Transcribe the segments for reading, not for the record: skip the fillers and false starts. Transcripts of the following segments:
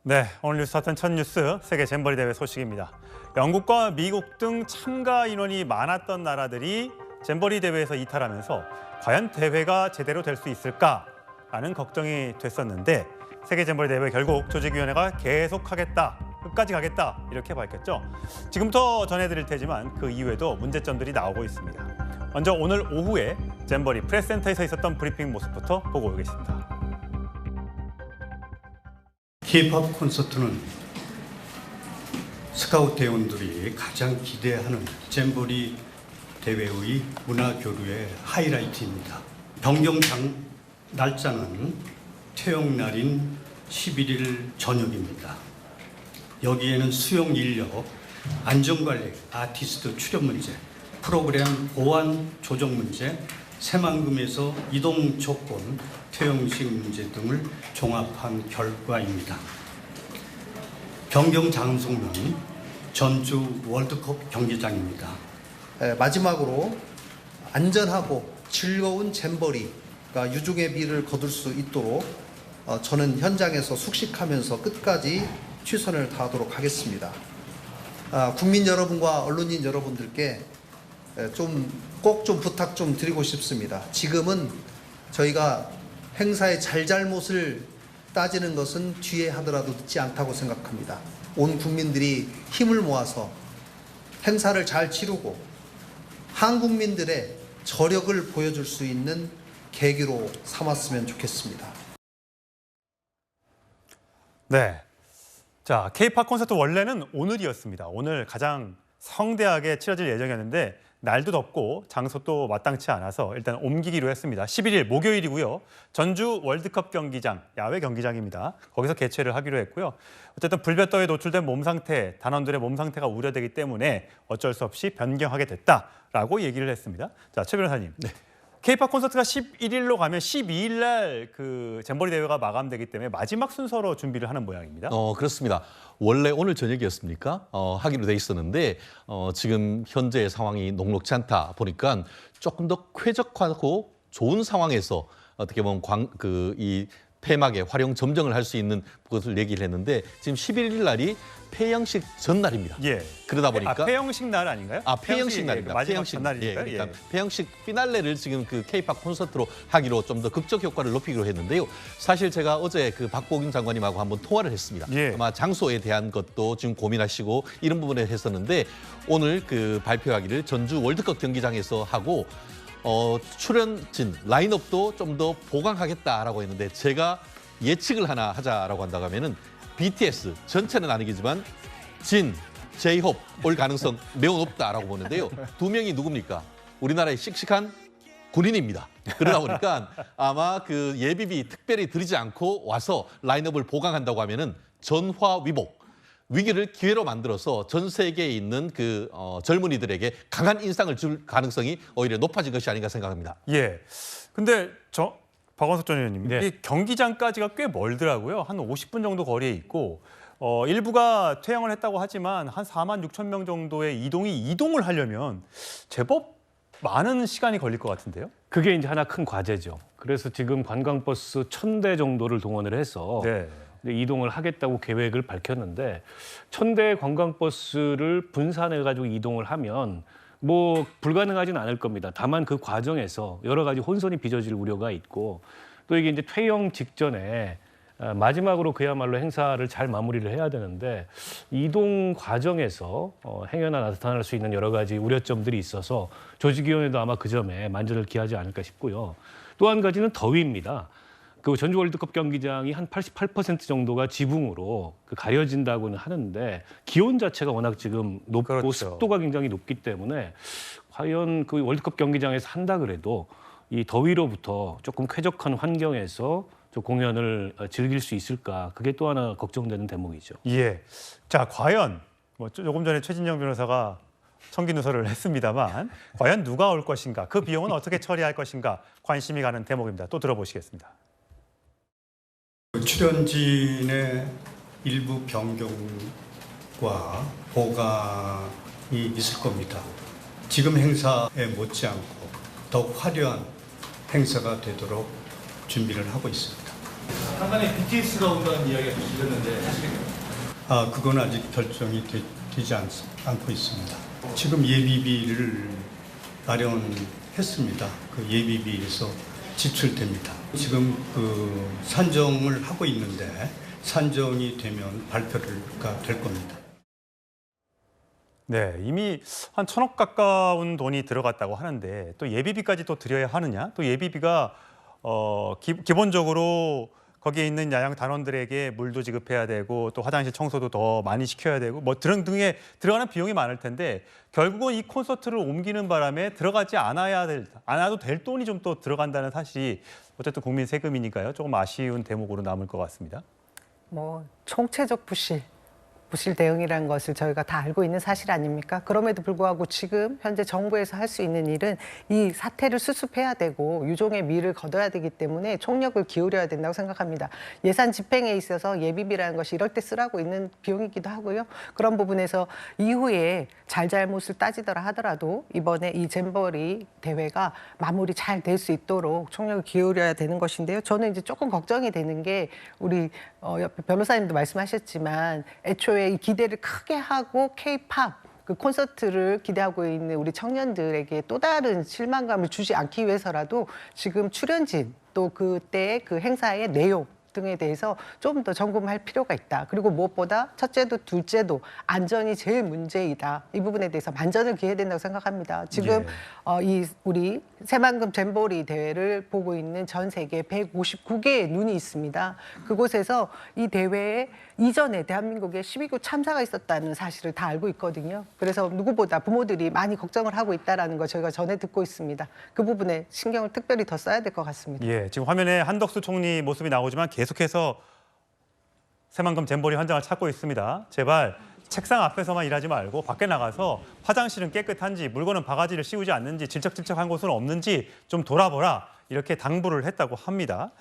네, 오늘 뉴스타트는 첫 뉴스 세계 잼버리 대회 소식입니다. 영국과 미국 등 참가 인원이 많았던 나라들이 잼버리 대회에서 이탈하면서 과연 대회가 제대로 될 수 있을까라는 걱정이 됐었는데 세계 잼버리 대회 결국 조직위원회가 계속하겠다, 끝까지 가겠다 이렇게 밝혔죠. 지금부터 전해드릴 테지만 그 이후에도 문제점들이 나오고 있습니다. 먼저 오늘 오후에 잼버리 프레스센터에서 있었던 브리핑 모습부터 보고 오겠습니다. K-팝 콘서트는 스카우트 대원들이 가장 기대하는 잼버리 대회의 문화교류의 하이라이트입니다. 변경 날짜는 퇴역날인 11일 저녁입니다. 여기에는 수용 인력, 안전관리, 아티스트 출연 문제, 프로그램 보안 조정 문제, 새만금에서 이동 조건, 퇴영식 문제 등을 종합한 결과입니다. 변경 장소는 전주 월드컵 경기장입니다. 마지막으로 안전하고 즐거운 잼버리가 유종의 미를 거둘 수 있도록 저는 현장에서 숙식하면서 끝까지 최선을 다하도록 하겠습니다. 국민 여러분과 언론인 여러분들께 꼭 좀 부탁 좀 드리고 싶습니다. 지금은 저희가 행사의 잘잘못을 따지는 것은 뒤에 하더라도 늦지 않다고 생각합니다. 온 국민들이 힘을 모아서 행사를 잘 치르고 한국민들의 저력을 보여줄 수 있는 계기로 삼았으면 좋겠습니다. 네, 자 K-팝 콘서트 원래는 오늘이었습니다. 오늘 가장 성대하게 치러질 예정이었는데 날도 덥고 장소도 마땅치 않아서 일단 옮기기로 했습니다. 11일 목요일이고요. 전주 월드컵 경기장, 야외 경기장입니다. 거기서 개최를 하기로 했고요. 어쨌든 불볕더위에 노출된 몸 상태, 단원들의 몸 상태가 우려되기 때문에 어쩔 수 없이 변경하게 됐다라고 얘기를 했습니다. 자, 최 변호사님. 네. K-팝 콘서트가 11일로 가면 12일 날 그 잼버리 대회가 마감되기 때문에 마지막 순서로 준비를 하는 모양입니다. 그렇습니다. 원래 오늘 저녁이었습니까? 하기로 돼 있었는데 지금 현재 상황이 녹록지 않다 보니까 조금 더 쾌적하고 좋은 상황에서 어떻게 보면 이 폐막의 활용 점정을 할 수 있는 것을 얘기를 했는데 지금 11일 날이 폐영식 전날입니다. 예. 그러다 보니까 폐영식 날 아닌가요? 폐영식 날입니다. 마지막 전날이니까요. 그러니까 폐영식 피날레를 지금 그 K-팝 콘서트로 하기로 좀 더 극적 효과를 높이기로 했는데요. 사실 제가 어제 그 박보균 장관님하고 한번 통화를 했습니다. 예. 아마 장소에 대한 것도 지금 고민하시고 이런 부분에 했었는데 오늘 그 발표하기를 전주 월드컵 경기장에서 하고 출연진 라인업도 좀 더 보강하겠다라고 했는데 제가 예측을 하나 하자라고 한다고 하면은 BTS 전체는 아니겠지만 진, J-Hope 올 가능성 매우 높다라고 보는데요. 두 명이 누굽니까? 우리나라의 씩씩한 군인입니다. 그러다 보니까 아마 그 예비비 특별히 들이지 않고 와서 라인업을 보강한다고 하면은 전화위복. 위기를 기회로 만들어서 전 세계에 있는 그 젊은이들에게 강한 인상을 줄 가능성이 오히려 높아진 것이 아닌가 생각합니다. 예. 근데 박원석 전 의원님, 네. 이 경기장까지가 꽤 멀더라고요. 한 50분 정도 거리에 있고 일부가 퇴영을 했다고 하지만 한 4만 6천 명 정도의 이동을 하려면 제법 많은 시간이 걸릴 것 같은데요. 그게 이제 하나 큰 과제죠. 그래서 지금 관광버스 1,000대 정도를 동원을 해서 네. 이동을 하겠다고 계획을 밝혔는데 1,000대 관광버스를 분산해가지고 이동을 하면 뭐 불가능하진 않을 겁니다. 다만 그 과정에서 여러 가지 혼선이 빚어질 우려가 있고 또 이게 이제 퇴영 직전에 마지막으로 그야말로 행사를 잘 마무리를 해야 되는데 이동 과정에서 행여나 나타날 수 있는 여러 가지 우려점들이 있어서 조직위원회도 아마 그 점에 만전을 기하지 않을까 싶고요. 또 한 가지는 더위입니다. 그 전주 월드컵 경기장이 한 88% 정도가 지붕으로 가려진다고는 하는데 기온 자체가 워낙 지금 높고 그렇죠. 습도가 굉장히 높기 때문에 과연 그 월드컵 경기장에서 한다 그래도 이 더위로부터 조금 쾌적한 환경에서 공연을 즐길 수 있을까? 그게 또 하나 걱정되는 대목이죠. 예. 자, 과연 조금 전에 최진영 변호사가 청기 누설을 했습니다만 과연 누가 올 것인가? 그 비용은 어떻게 처리할 것인가? 관심이 가는 대목입니다. 또 들어보시겠습니다. 출연진의 일부 변경과 보강이 있을 겁니다. 지금 행사에 못지않고 더욱 화려한 행사가 되도록 준비를 하고 있습니다. 한간에 BTS가 온다는 이야기가 들렸는데 사실인가요? 그건 아직 결정이 되지 않고 있습니다. 지금 예비비를 마련했습니다. 그 예비비에서 지출됩니다. 지금 그 산정을 하고 있는데 산정이 되면 발표가 될 겁니다. 네, 이미 한 1,000억 가까운 돈이 들어갔다고 하는데 또 예비비까지 또 드려야 하느냐? 또 예비비가 기본적으로 거기에 있는 야영 단원들에게 물도 지급해야 되고 또 화장실 청소도 더 많이 시켜야 되고 뭐 그런 등에 들어가는 비용이 많을 텐데 결국은 이 콘서트를 옮기는 바람에 들어가지 않아도 될 돈이 좀 또 들어간다는 사실이 어쨌든 국민 세금이니까요. 조금 아쉬운 대목으로 남을 것 같습니다. 뭐 총체적 부실 대응이라는 것을 저희가 다 알고 있는 사실 아닙니까? 그럼에도 불구하고 지금 현재 정부에서 할 수 있는 일은 이 사태를 수습해야 되고 유종의 미를 거둬야 되기 때문에 총력을 기울여야 된다고 생각합니다. 예산 집행에 있어서 예비비라는 것이 이럴 때 쓰라고 있는 비용이기도 하고요. 그런 부분에서 이후에 잘잘못을 따지더라 하더라도 이번에 이 잼버리 대회가 마무리 잘 될 수 있도록 총력을 기울여야 되는 것인데요. 저는 이제 조금 걱정이 되는 게 우리 옆에 변호사님도 말씀하셨지만 애초에 이 기대를 크게 하고 K-팝 그 콘서트를 기대하고 있는 우리 청년들에게 또 다른 실망감을 주지 않기 위해서라도 지금 출연진 또 그때 그 행사의 내용 등에 대해서 좀 더 점검할 필요가 있다. 그리고 무엇보다 첫째도 둘째도 안전이 제일 문제이다. 이 부분에 대해서 만전을 기해야 된다고 생각합니다. 지금 이 우리 새만금 잼버리 대회를 보고 있는 전 세계 159개의 눈이 있습니다. 그곳에서 이 대회에 이전에 대한민국에 12구 참사가 있었다는 사실을 다 알고 있거든요. 그래서 누구보다 부모들이 많이 걱정을 하고 있다는 거 저희가 전해 듣고 있습니다. 그 부분에 신경을 특별히 더 써야 될 것 같습니다. 예, 지금 화면에 한덕수 총리 모습이 나오지만 계속해서 새만금 잼버리 현장을 찾고 있습니다. 제발 책상 앞에서만 일하지 말고 밖에 나가서 화장실은 깨끗한지 물건은 바가지를 씌우지 않는지 질척질척한 곳은 없는지 좀 돌아보라 이렇게 당부를 했다고 합니다.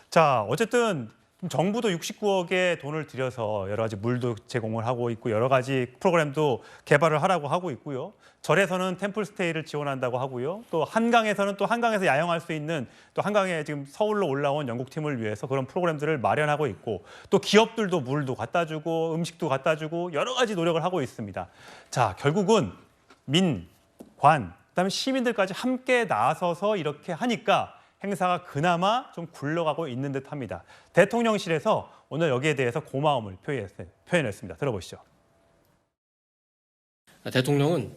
자, 어쨌든 정부도 69억의 돈을 들여서 여러 가지 물도 제공을 하고 있고 여러 가지 프로그램도 개발을 하라고 하고 있고요. 절에서는 템플스테이를 지원한다고 하고요. 또 한강에서는 또 한강에서 야영할 수 있는 또 한강에 지금 서울로 올라온 영국팀을 위해서 그런 프로그램들을 마련하고 있고 또 기업들도 물도 갖다 주고 음식도 갖다 주고 여러 가지 노력을 하고 있습니다. 자, 결국은 민, 관, 그다음에 시민들까지 함께 나서서 이렇게 하니까 행사가 그나마 좀 굴러가고 있는 듯합니다. 대통령실에서 오늘 여기에 대해서 고마움을 표현했습니다. 들어보시죠. 대통령은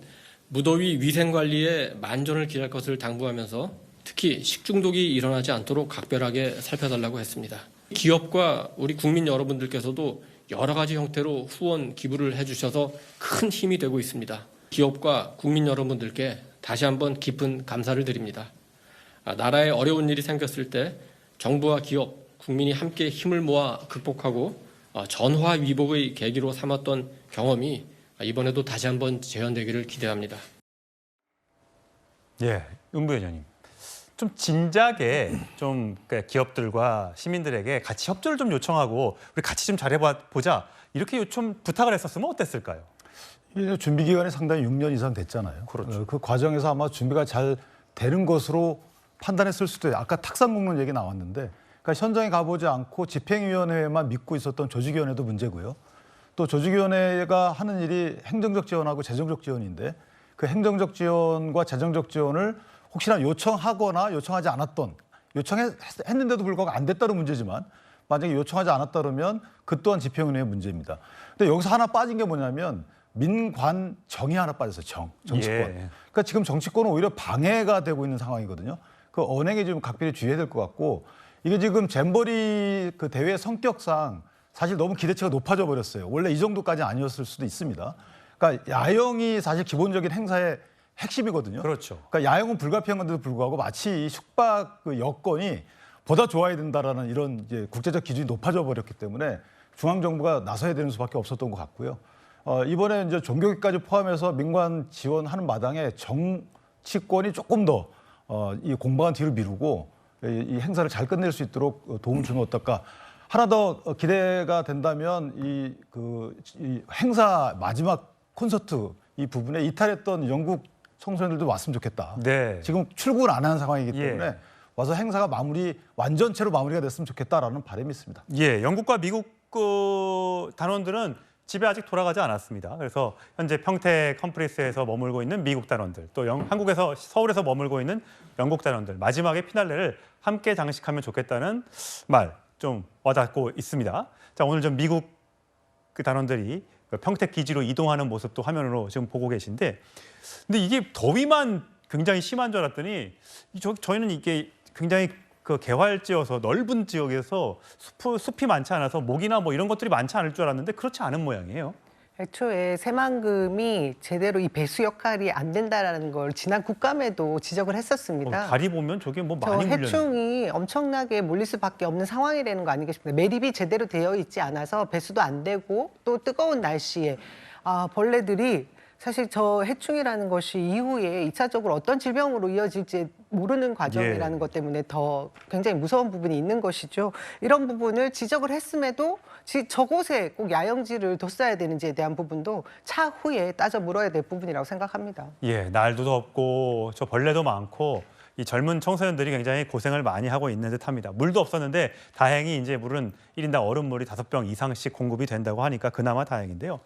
무더위 위생관리에 만전을 기할 것을 당부하면서 특히 식중독이 일어나지 않도록 각별하게 살펴달라고 했습니다. 기업과 우리 국민 여러분들께서도 여러 가지 형태로 후원 기부를 해주셔서 큰 힘이 되고 있습니다. 기업과 국민 여러분들께 다시 한번 깊은 감사를 드립니다. 나라에 어려운 일이 생겼을 때 정부와 기업, 국민이 함께 힘을 모아 극복하고 전화위복의 계기로 삼았던 경험이 이번에도 다시 한번 재현되기를 기대합니다. 예, 은부위원님. 좀 진작에 좀 기업들과 시민들에게 같이 협조를 좀 요청하고 우리 같이 좀 잘해보자 이렇게 좀 부탁을 했었으면 어땠을까요? 준비 기간이 상당히 6년 이상 됐잖아요. 그렇죠. 그 과정에서 아마 준비가 잘 되는 것으로 판단했을 수도 있어요. 아까 탁상 공론 얘기 나왔는데 그러니까 현장에 가보지 않고 집행위원회만 믿고 있었던 조직위원회도 문제고요. 또 조직위원회가 하는 일이 행정적 지원하고 재정적 지원인데 그 행정적 지원과 재정적 지원을 혹시나 요청하거나 요청하지 않았던 요청했는데도 불구하고 안 됐다는 문제지만 만약에 요청하지 않았다 그러면 그 또한 집행위원회의 문제입니다. 근데 여기서 하나 빠진 게 뭐냐면 민관정이 하나 빠졌어요. 정치권. 예. 그러니까 지금 정치권은 오히려 방해가 되고 있는 상황이거든요. 그 언행에 좀 각별히 주의해야 될 것 같고 이게 지금 잼버리 그 대회 성격상 사실 너무 기대치가 높아져 버렸어요. 원래 이 정도까지 아니었을 수도 있습니다. 그러니까 야영이 사실 기본적인 행사의 핵심이거든요. 그렇죠. 그러니까 야영은 불가피한 건데도 불구하고 마치 이 숙박 그 여건이 보다 좋아야 된다라는 이런 이제 국제적 기준이 높아져 버렸기 때문에 중앙 정부가 나서야 되는 수밖에 없었던 것 같고요. 이번에 이제 종교계까지 포함해서 민관 지원하는 마당에 정치권이 조금 더 이 공방은 뒤로 미루고 이 행사를 잘 끝낼 수 있도록 도움을 주면 어떨까. 하나 더 기대가 된다면 이 행사 마지막 콘서트 이 부분에 이탈했던 영국 청소년들도 왔으면 좋겠다. 네. 지금 출국을 안 하는 상황이기 예. 때문에 와서 행사가 완전체로 마무리가 됐으면 좋겠다라는 바람이 있습니다. 예, 영국과 미국 단원들은 집에 아직 돌아가지 않았습니다. 그래서 현재 평택 컴프리스에서 머물고 있는 미국 단원들, 또 한국에서 서울에서 머물고 있는 영국 단원들, 마지막에 피날레를 함께 장식하면 좋겠다는 말 좀 와닿고 있습니다. 자, 오늘 좀 미국 그 단원들이 평택 기지로 이동하는 모습도 화면으로 지금 보고 계신데, 근데 이게 더위만 굉장히 심한 줄 알았더니 저희는 이게 굉장히 그 개활지여서 넓은 지역에서 숲이 많지 않아서 모기나 뭐 이런 것들이 많지 않을 줄 알았는데 그렇지 않은 모양이에요. 애초에 새만금이 제대로 이 배수 역할이 안 된다라는 걸 지난 국감에도 지적을 했었습니다. 다리 보면 저게 뭐 저 많이 물려. 해충이 엄청나게 몰릴 수밖에 없는 상황이라는 거 아니겠습니까? 매립이 제대로 되어 있지 않아서 배수도 안 되고 또 뜨거운 날씨에 벌레들이 사실 저 해충이라는 것이 이후에 2차적으로 어떤 질병으로 이어질지 모르는 과정이라는 것 때문에 더 굉장히 무서운 부분이 있는 것이죠. 이런 부분을 지적을 했음에도 저곳에 꼭 야영지를 뒀어야 되는지에 대한 부분도 차후에 따져 물어야 될 부분이라고 생각합니다. 예, 날도 덥고 저 벌레도 많고 이 젊은 청소년들이 굉장히 고생을 많이 하고 있는 듯합니다. 물도 없었는데 다행히 이제 물은 1인당 얼음물이 5병 이상씩 공급이 된다고 하니까 그나마 다행인데요.